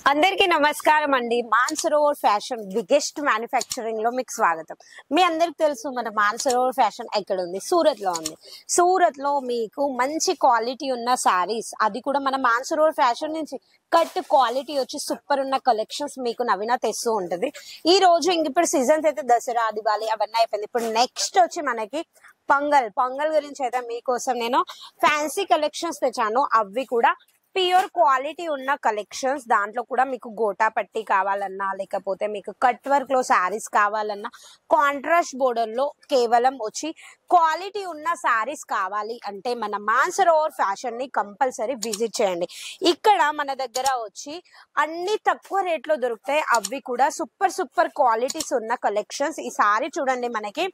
అందరికీ నమస్కారం అండి. మాన్సరోవర్ ఫ్యాషన్ బిగ్గెస్ట్ మ్యానుఫ్యాక్చరింగ్ లో మీకు స్వాగతం. మీ అందరికి తెలుసు మన మాన్సరోవర్ ఫ్యాషన్ ఎక్కడ ఉంది? సూరత్ లో ఉంది. సూరత్ లో మీకు మంచి క్వాలిటీ ఉన్న సారీస్, అది కూడా మన మాన్సరోవర్ ఫ్యాషన్ నుంచి కట్ క్వాలిటీ వచ్చి సూపర్ ఉన్న కలెక్షన్స్ మీకు నవీన తెస్తూ ఉంటది. ఈ రోజు ఇంక ఇప్పుడు సీజన్స్ అయితే దసరా, దివాళీ అవన్నీ అయిపోయింది. ఇప్పుడు నెక్స్ట్ వచ్చి మనకి పొంగల్ గురించి అయితే మీకోసం నేను ఫ్యాన్సీ కలెక్షన్స్ తెచ్చాను. అవి కూడా ప్యూర్ క్వాలిటీ ఉన్న కలెక్షన్స్. దాంట్లో కూడా మీకు గోటా పట్టి కావాలన్నా, లేకపోతే మీకు కట్ వర్క్ లో శారీస్ కావాలన్నా, కాంట్రాస్ట్ బోర్డర్ లో కేవలం వచ్చి క్వాలిటీ ఉన్న శారీస్ కావాలి అంటే మన మాన్సరోవర్ ఫ్యాషన్ ని కంపల్సరీ విజిట్ చేయండి. ఇక్కడ మన దగ్గర వచ్చి అన్ని తక్కువ రేట్ లో దొరుకుతాయి. అవి కూడా సూపర్ క్వాలిటీస్ ఉన్న కలెక్షన్స్. ఈ సారీ చూడండి, మనకి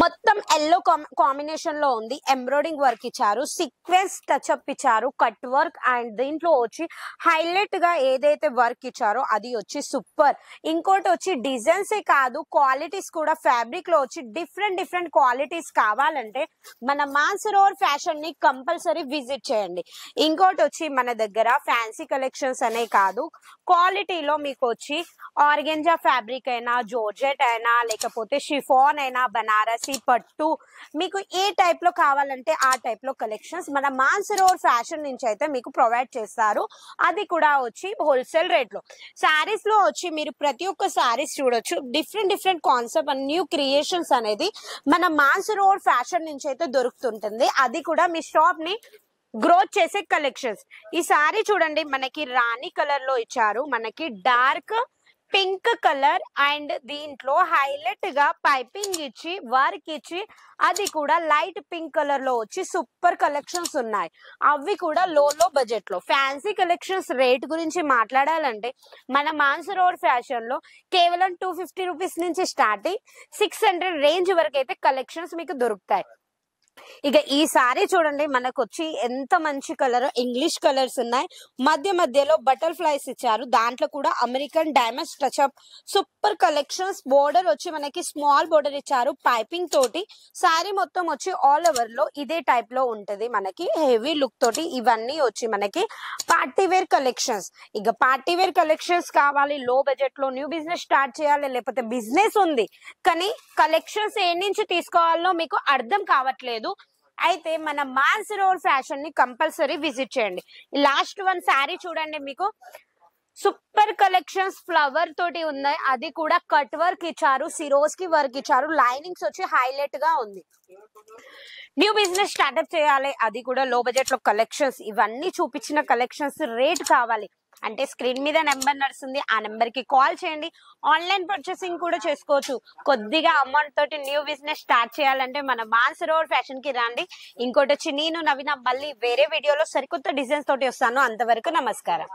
మొత్తం ఎల్లో కాంబినేషన్ లో ఉంది. ఎంబ్రాయిడింగ్ వర్క్ ఇచ్చారు, సీక్వెన్స్ టచ్ అప్ ఇచ్చారు, కట్ వర్క్, అండ్ దీంట్లో వచ్చి హైలైట్ గా ఏదైతే వర్క్ ఇచ్చారో అది వచ్చి సూపర్. ఇంకోటి వచ్చి డిజైన్స్ ఏ కాదు, క్వాలిటీస్ కూడా ఫ్యాబ్రిక్ లో వచ్చి డిఫరెంట్ క్వాలిటీస్ కావాలంటే మన మాన్సరోవర్ ఫ్యాషన్ ని కంపల్సరీ విజిట్ చేయండి. ఇంకోటి వచ్చి మన దగ్గర ఫ్యాన్సీ కలెక్షన్స్ అనే కాదు, క్వాలిటీలో మీకు వచ్చి ఆర్గెంజా ఫ్యాబ్రిక్ అయినా, జోర్జెట్ అయినా, లేకపోతే షిఫాన్ అయినా, బనారసి పట్టు, మీకు ఏ టైప్ లో కావాలంటే ఆ టైప్ లో కలెక్షన్స్ మన మాన్సరోవర్ ఫ్యాషన్ నుంచి అయితే మీకు ప్రొవైడ్ చేస్తారు. అది కూడా వచ్చి హోల్సేల్ రేట్ లో. శారీస్ లో వచ్చి మీరు ప్రతి ఒక్క శారీస్ చూడొచ్చు, different concept and new creations అనేది మన మాన్సరోవర్ ఫ్యాషన్ నుంచి అయితే దొరుకుతుంటుంది. అది కూడా మీ షాప్ ని గ్రోత్ చేసే కలెక్షన్స్. ఈ సారీ చూడండి, మనకి రాణి కలర్ లో ఇచ్చారు, మనకి డార్క్ పింక్ కలర్, అండ్ దీంట్లో హైలైట్ గా పైపింగ్ ఇచ్చి వర్క్ ఇచ్చి అది కూడా లైట్ పింక్ కలర్ లో వచ్చి సూపర్ కలెక్షన్స్ ఉన్నాయి. అవి కూడా లో బడ్జెట్ లో. ఫ్యాన్సీ కలెక్షన్స్ రేట్ గురించి మాట్లాడాలంటే మన మాన్సరోవర్ ఫ్యాషన్ లో కేవలం 250 రూపీస్ నుంచి స్టార్టింగ్ 600 రేంజ్ వరకు అయితే కలెక్షన్స్ మీకు దొరుకుతాయి. ఇక ఈ సారీ చూడండి, మనకు వచ్చి ఎంత మంచి కలర్, ఇంగ్లీష్ కలర్స్ ఉన్నాయి, మధ్యలో బటర్ఫ్లైస్ ఇచ్చారు, దాంట్లో కూడా American diamonds touch up super collections. Border వచ్చి మనకి స్మాల్ బోర్డర్ ఇచ్చారు పైపింగ్ తోటి. సారీ మొత్తం వచ్చి ఆల్ ఓవర్ లో ఇదే టైప్ లో ఉంటది, మనకి హెవీ లుక్ తోటి. ఇవన్నీ వచ్చి మనకి పార్టీ వేర్ కలెక్షన్స్. ఇక పార్టీ వేర్ కలెక్షన్స్ కావాలి, లో బడ్జెట్ లో న్యూ బిజినెస్ స్టార్ట్ చేయాలి, లేకపోతే బిజినెస్ ఉంది కానీ కలెక్షన్స్ ఏ నుంచి తీసుకోవాలో మీకు అర్థం కావట్లేదు అయితే మన మాన్సరోవర్ ఫ్యాషన్ ని కంపల్సరీ విజిట్ చేయండి. లాస్ట్ వన్ శారీ చూడండి, మీకు సూపర్ కలెక్షన్స్ ఫ్లవర్ తోటి ఉన్నాయి, అది కూడా కట్ వర్క్ ఇచ్చారు, సిరోస్ కి వర్క్ ఇచ్చారు, లైనింగ్స్ వచ్చి హైలైట్ గా ఉంది. న్యూ బిజినెస్ స్టార్ట్అప్ చేయాలి, అది కూడా లో బడ్జెట్ లో కలెక్షన్స్. ఇవన్నీ చూపించిన కలెక్షన్స్ రేట్ కావాలి అంటే స్క్రీన్ మీద నెంబర్ నడుస్తుంది, ఆ నెంబర్ కి కాల్ చేయండి. ఆన్లైన్ పర్చేసింగ్ కూడా చేసుకోవచ్చు. కొద్దిగా అమౌంట్ తోటి న్యూ బిజినెస్ స్టార్ట్ చేయాలంటే మన మాన్సరోవర్ ఫ్యాషన్ కి రండి. ఇంకోటి వచ్చి నేను నవీన మళ్ళీ వేరే వీడియోలో సరికొత్త డిజైన్స్ తోటి వస్తాను. అంతవరకు నమస్కారం.